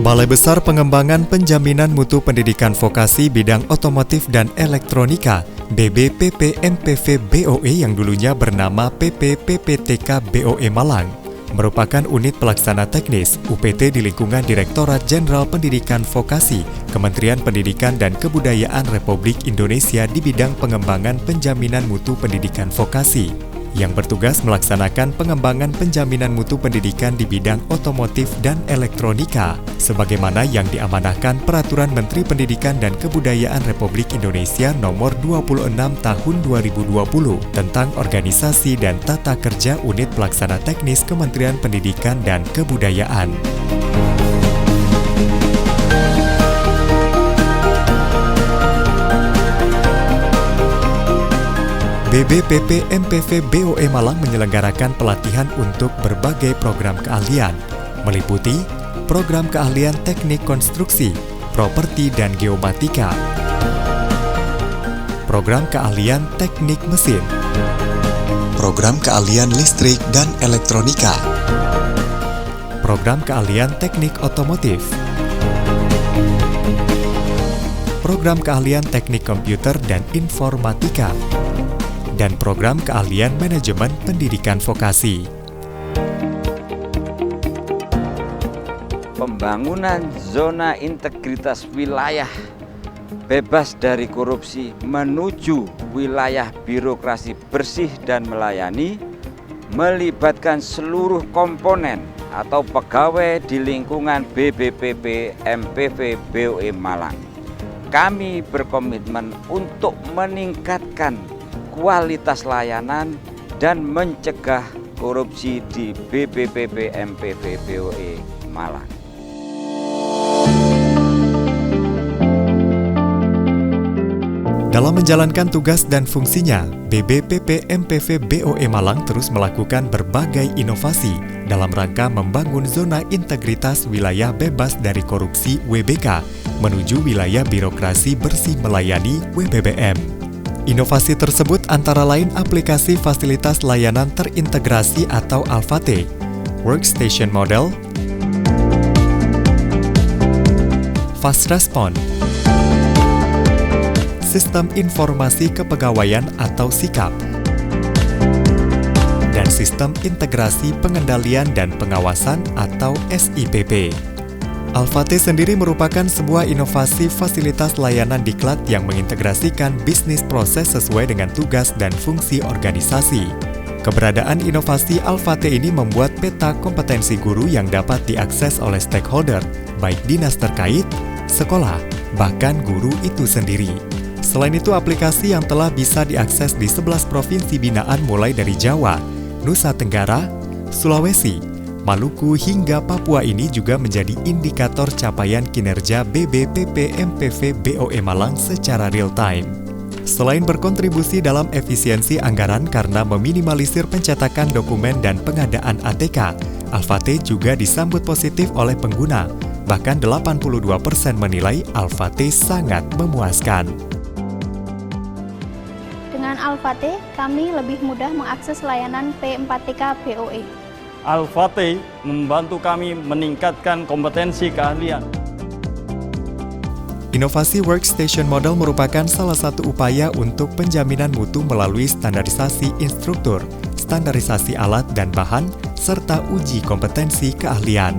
Balai Besar Pengembangan Penjaminan Mutu Pendidikan Vokasi Bidang Otomotif dan Elektronika BBPP MPV BOE yang dulunya bernama PPPPTK BOE Malang merupakan unit pelaksana teknis UPT di lingkungan Direktorat Jenderal Pendidikan Vokasi Kementerian Pendidikan dan Kebudayaan Republik Indonesia di bidang pengembangan penjaminan mutu pendidikan vokasi yang bertugas melaksanakan pengembangan penjaminan mutu pendidikan di bidang otomotif dan elektronika, sebagaimana yang diamanahkan Peraturan Menteri Pendidikan dan Kebudayaan Republik Indonesia Nomor 26 Tahun 2020 tentang organisasi dan tata kerja unit pelaksana teknis Kementerian Pendidikan dan Kebudayaan. BBPP MPV BOE Malang menyelenggarakan pelatihan untuk berbagai program keahlian, meliputi program keahlian teknik konstruksi, properti dan geomatika, program keahlian teknik mesin, program keahlian listrik dan elektronika, program keahlian teknik otomotif, program keahlian teknik komputer dan informatika, dan program keahlian manajemen pendidikan vokasi. Pembangunan zona integritas wilayah bebas dari korupsi menuju wilayah birokrasi bersih dan melayani melibatkan seluruh komponen atau pegawai di lingkungan BBPP MPV BOE Malang. Kami berkomitmen untuk meningkatkan kualitas layanan dan mencegah korupsi di BBPP MPV BOE Malang. Dalam menjalankan tugas dan fungsinya, BBPP MPV BOE Malang terus melakukan berbagai inovasi dalam rangka membangun zona integritas wilayah bebas dari korupsi WBK menuju wilayah birokrasi bersih melayani WBBM. Inovasi tersebut antara lain aplikasi fasilitas layanan terintegrasi atau ALFATE, Workstation Model, Fast Response, Sistem Informasi Kepegawaian atau SIKAP, dan Sistem Integrasi Pengendalian dan Pengawasan atau SIPP. ALFATE sendiri merupakan sebuah inovasi fasilitas layanan diklat yang mengintegrasikan bisnis proses sesuai dengan tugas dan fungsi organisasi. Keberadaan inovasi ALFATE ini membuat peta kompetensi guru yang dapat diakses oleh stakeholder, baik dinas terkait, sekolah, bahkan guru itu sendiri. Selain itu, aplikasi yang telah bisa diakses di 11 provinsi binaan mulai dari Jawa, Nusa Tenggara, Sulawesi, Maluku hingga Papua ini juga menjadi indikator capaian kinerja BBPP MPV BOE Malang secara real time. Selain berkontribusi dalam efisiensi anggaran karena meminimalisir pencetakan dokumen dan pengadaan ATK, ALFATE juga disambut positif oleh pengguna. Bahkan 82% menilai ALFATE sangat memuaskan. Dengan ALFATE, kami lebih mudah mengakses layanan P4TK BOE. ALFATE membantu kami meningkatkan kompetensi keahlian. Inovasi Workstation Model merupakan salah satu upaya untuk penjaminan mutu melalui standarisasi instruktur, standarisasi alat dan bahan, serta uji kompetensi keahlian.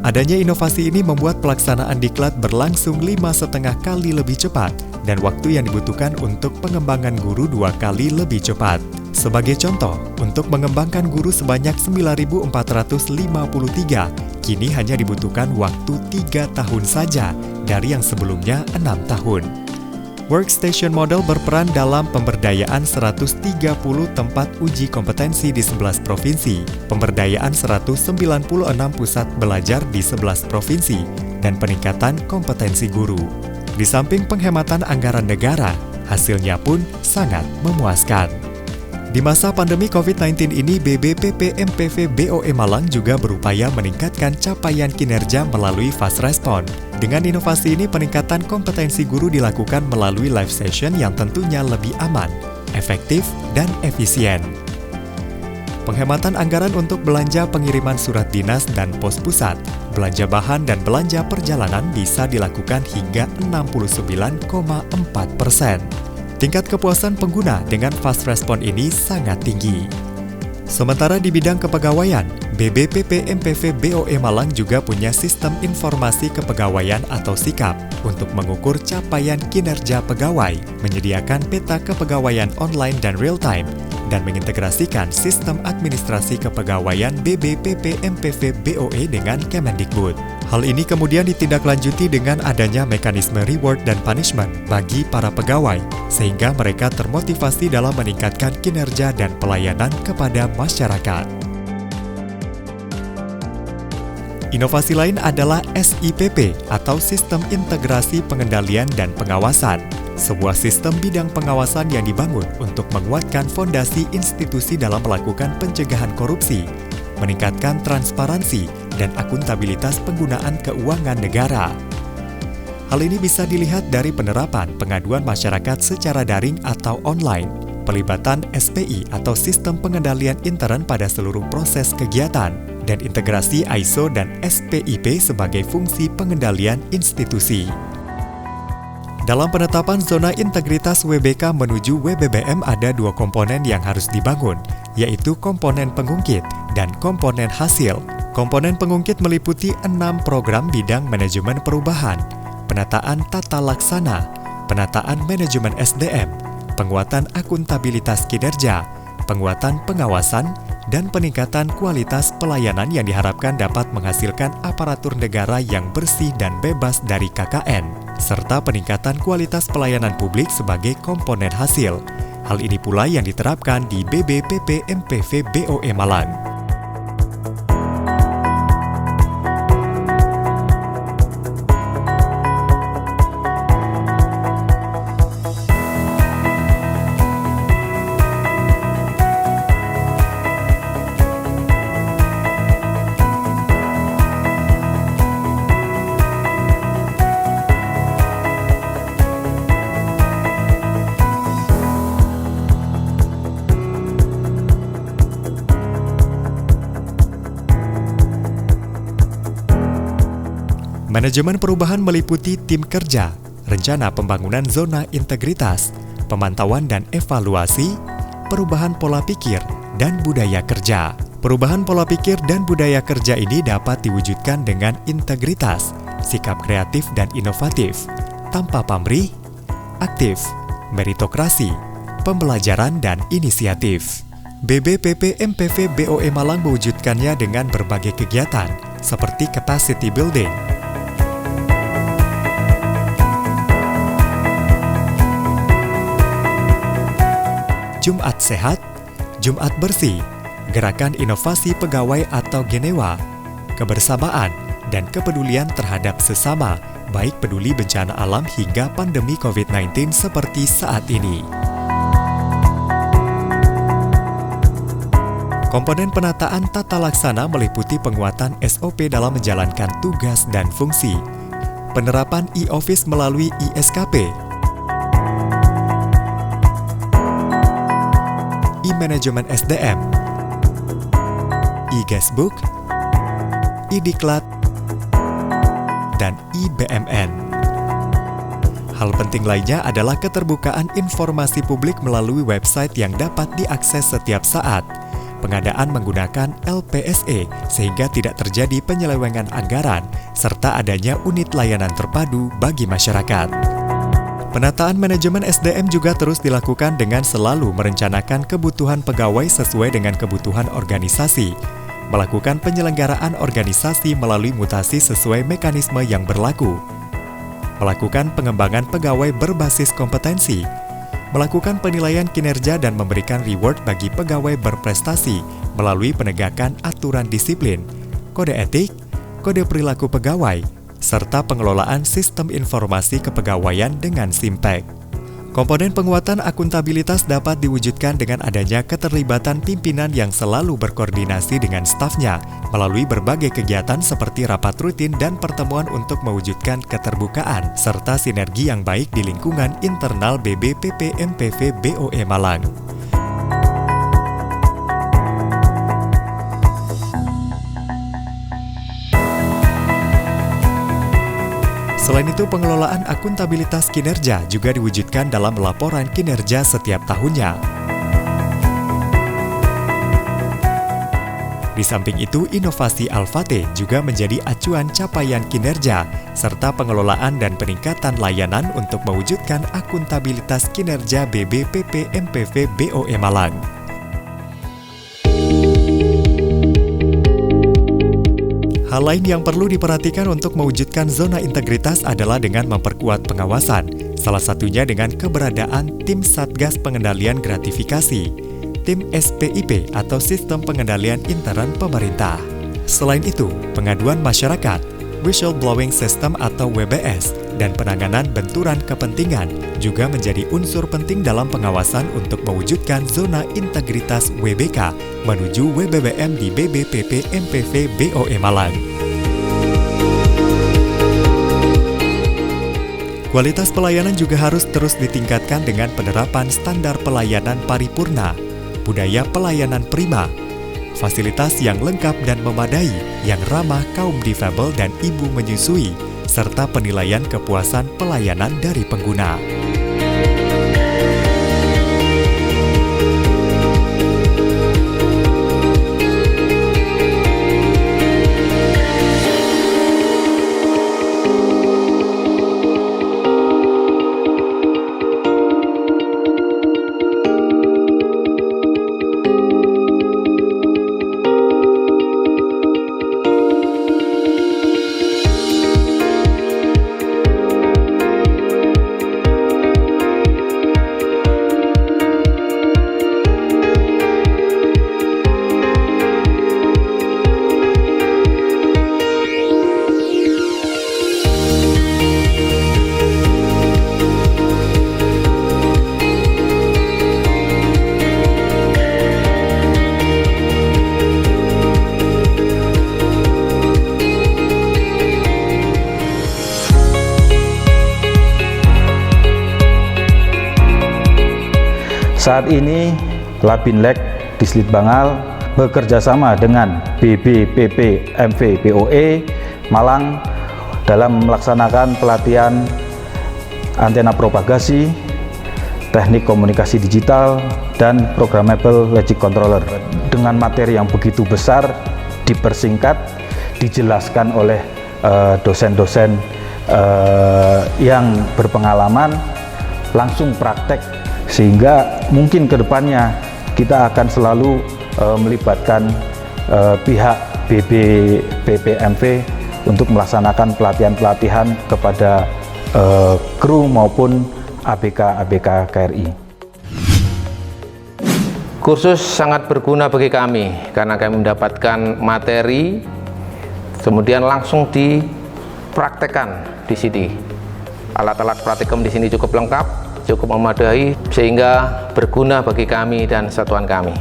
Adanya inovasi ini membuat pelaksanaan diklat berlangsung 5,5 kali lebih cepat dan waktu yang dibutuhkan untuk pengembangan guru 2 kali lebih cepat. Sebagai contoh, untuk mengembangkan guru sebanyak 9.453, kini hanya dibutuhkan waktu 3 tahun saja dari yang sebelumnya 6 tahun. Workstation Model berperan dalam pemberdayaan 130 tempat uji kompetensi di 11 provinsi, pemberdayaan 196 pusat belajar di 11 provinsi, dan peningkatan kompetensi guru. Di samping penghematan anggaran negara, hasilnya pun sangat memuaskan. Di masa pandemi COVID-19 ini, BBPP MPV BOE Malang juga berupaya meningkatkan capaian kinerja melalui Fast Response. Dengan inovasi ini, peningkatan kompetensi guru dilakukan melalui live session yang tentunya lebih aman, efektif, dan efisien. penghematan anggaran untuk belanja pengiriman surat dinas dan pos pusat, belanja bahan dan belanja perjalanan bisa dilakukan hingga 69,4%. Tingkat kepuasan pengguna dengan fast respon ini sangat tinggi. Sementara di bidang kepegawaian, BBPP MPV BOE Malang juga punya sistem informasi kepegawaian atau SIKAP untuk mengukur capaian kinerja pegawai, menyediakan peta kepegawaian online dan real-time, dan mengintegrasikan sistem administrasi kepegawaian BBPP MPV BOE dengan Kemendikbud. Hal ini kemudian ditindaklanjuti dengan adanya mekanisme reward dan punishment bagi para pegawai, sehingga mereka termotivasi dalam meningkatkan kinerja dan pelayanan kepada masyarakat. Inovasi lain adalah SIPP atau Sistem Integrasi Pengendalian dan Pengawasan, sebuah sistem bidang pengawasan yang dibangun untuk menguatkan fondasi institusi dalam melakukan pencegahan korupsi, meningkatkan transparansi dan akuntabilitas penggunaan keuangan negara. Hal ini bisa dilihat dari penerapan pengaduan masyarakat secara daring atau online, pelibatan SPI atau Sistem Pengendalian Intern pada seluruh proses kegiatan, dan integrasi ISO dan SPIP sebagai fungsi pengendalian institusi. Dalam penetapan zona integritas WBK menuju WBBM ada dua komponen yang harus dibangun, yaitu komponen pengungkit dan komponen hasil. Komponen pengungkit meliputi 6 program bidang manajemen perubahan, penataan tata laksana, penataan manajemen SDM, penguatan akuntabilitas kinerja, penguatan pengawasan, dan peningkatan kualitas pelayanan yang diharapkan dapat menghasilkan aparatur negara yang bersih dan bebas dari KKN, serta peningkatan kualitas pelayanan publik sebagai komponen hasil. Hal ini pula yang diterapkan di BBPP MPV BOE Malang. Manajemen perubahan meliputi tim kerja, rencana pembangunan zona integritas, pemantauan dan evaluasi, perubahan pola pikir, dan budaya kerja. Perubahan pola pikir dan budaya kerja ini dapat diwujudkan dengan integritas, sikap kreatif dan inovatif, tanpa pamrih, aktif, meritokrasi, pembelajaran dan inisiatif. BBPP MPV BOE Malang mewujudkannya dengan berbagai kegiatan, seperti capacity building, Jumat Sehat, Jumat Bersih, Gerakan Inovasi Pegawai atau Genewa, kebersamaan, dan kepedulian terhadap sesama, baik peduli bencana alam hingga pandemi COVID-19 seperti saat ini. Komponen penataan tata laksana meliputi penguatan SOP dalam menjalankan tugas dan fungsi, penerapan e-office melalui iSKP, e-manajemen SDM, e-guestbook, e-diklat, dan e-BMN. Hal penting lainnya adalah keterbukaan informasi publik melalui website yang dapat diakses setiap saat, pengadaan menggunakan LPSE sehingga tidak terjadi penyelewengan anggaran, serta adanya unit layanan terpadu bagi masyarakat. Penataan manajemen SDM juga terus dilakukan dengan selalu merencanakan kebutuhan pegawai sesuai dengan kebutuhan organisasi, melakukan penyelenggaraan organisasi melalui mutasi sesuai mekanisme yang berlaku, melakukan pengembangan pegawai berbasis kompetensi, melakukan penilaian kinerja dan memberikan reward bagi pegawai berprestasi melalui penegakan aturan disiplin, kode etik, kode perilaku pegawai, serta pengelolaan sistem informasi kepegawaian dengan SIMPEK. Komponen penguatan akuntabilitas dapat diwujudkan dengan adanya keterlibatan pimpinan yang selalu berkoordinasi dengan stafnya melalui berbagai kegiatan seperti rapat rutin dan pertemuan untuk mewujudkan keterbukaan serta sinergi yang baik di lingkungan internal BBPP MPV BOE Malang. Selain itu, pengelolaan akuntabilitas kinerja juga diwujudkan dalam laporan kinerja setiap tahunnya. Di samping itu, inovasi Alfate juga menjadi acuan capaian kinerja, serta pengelolaan dan peningkatan layanan untuk mewujudkan akuntabilitas kinerja BBPP MPV BOE Malang. Hal lain yang perlu diperhatikan untuk mewujudkan zona integritas adalah dengan memperkuat pengawasan, salah satunya dengan keberadaan tim Satgas Pengendalian Gratifikasi, tim SPIP atau Sistem Pengendalian Intern Pemerintah. Selain itu, pengaduan masyarakat, Whistleblowing System atau WBS, dan penanganan benturan kepentingan juga menjadi unsur penting dalam pengawasan untuk mewujudkan zona integritas WBK menuju WBBM di BBPP MPV BOE Malang. Kualitas pelayanan juga harus terus ditingkatkan dengan penerapan standar pelayanan paripurna, budaya pelayanan prima, fasilitas yang lengkap dan memadai, yang ramah kaum difabel dan ibu menyusui, serta penilaian kepuasan pelayanan dari pengguna. Saat ini, Labinlek Dislit Bangal bekerjasama dengan BBPP MV BOE Malang dalam melaksanakan pelatihan antena propagasi, teknik komunikasi digital, dan programmable logic controller. Dengan materi yang begitu besar, dipersingkat, dijelaskan oleh dosen-dosen yang berpengalaman, langsung praktek, sehingga mungkin ke depannya kita akan selalu melibatkan pihak BBPPMV untuk melaksanakan pelatihan-pelatihan kepada kru maupun ABK KRI. Kursus sangat berguna bagi kami karena kami mendapatkan materi, kemudian langsung dipraktekkan di sini. Alat-alat praktikum di sini cukup lengkap, cukup memadai, sehingga berguna bagi kami dan satuan kami.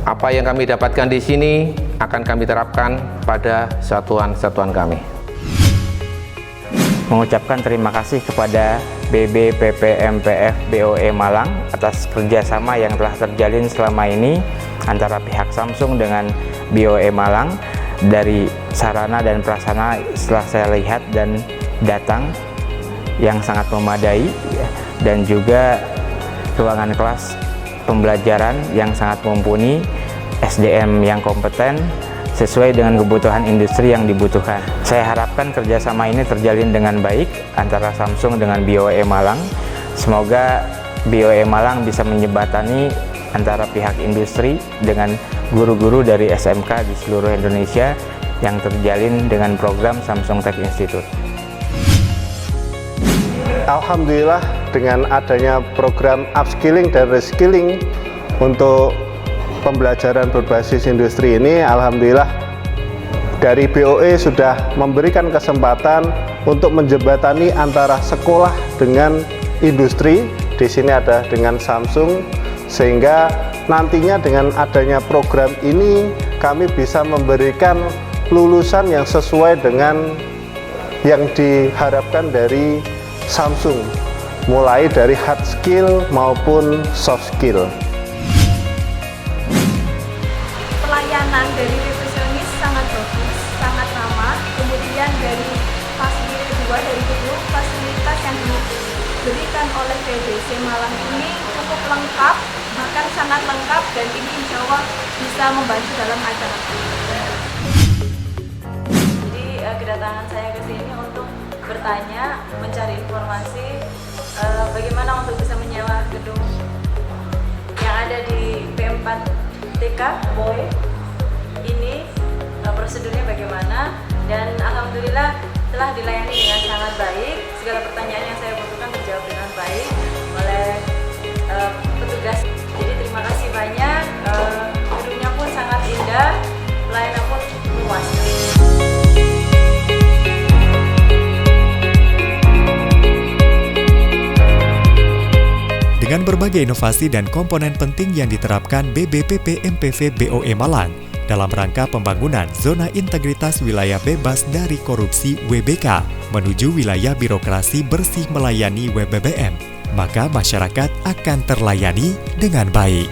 Apa yang kami dapatkan di sini akan kami terapkan pada satuan-satuan kami. Mengucapkan terima kasih kepada BBPP-MPF BOE Malang atas kerjasama yang telah terjalin selama ini antara pihak Samsung dengan BOE Malang. Dari sarana dan prasarana setelah saya lihat dan datang yang sangat memadai, dan juga ruangan kelas pembelajaran yang sangat mumpuni, SDM yang kompeten sesuai dengan kebutuhan industri yang dibutuhkan. Saya harapkan kerjasama ini terjalin dengan baik antara Samsung dengan BOE Malang. Semoga BOE Malang bisa menjembatani antara pihak industri dengan guru-guru dari SMK di seluruh Indonesia yang terjalin dengan program Samsung Tech Institute. Alhamdulillah, dengan adanya program upskilling dan reskilling untuk pembelajaran berbasis industri ini, alhamdulillah dari BOE sudah memberikan kesempatan untuk menjembatani antara sekolah dengan industri. Di sini ada dengan Samsung, sehingga nantinya dengan adanya program ini kami bisa memberikan lulusan yang sesuai dengan yang diharapkan dari Samsung, mulai dari hard skill maupun soft skill. Pelayanan dari resepsionis sangat bagus, sangat ramah, kemudian dari fasilitas Malang ini cukup lengkap, bahkan sangat lengkap, dan ini insya Allah bisa membantu dalam acara. Jadi kedatangan saya ke sini untuk bertanya, mencari informasi bagaimana untuk bisa menyewa gedung yang ada di P4TK Boy ini, prosedurnya bagaimana, dan alhamdulillah telah dilayani dengan sangat baik. Segala pertanyaan yang saya butuhkan terjawab dengan baik oleh petugas. Jadi terima kasih banyak, gedungnya pun sangat indah, pelayanan pun luas. Dengan berbagai inovasi dan komponen penting yang diterapkan BBPP MPV BOE Malang dalam rangka pembangunan zona integritas wilayah bebas dari korupsi WBK menuju wilayah birokrasi bersih melayani WBBM, maka masyarakat akan terlayani dengan baik.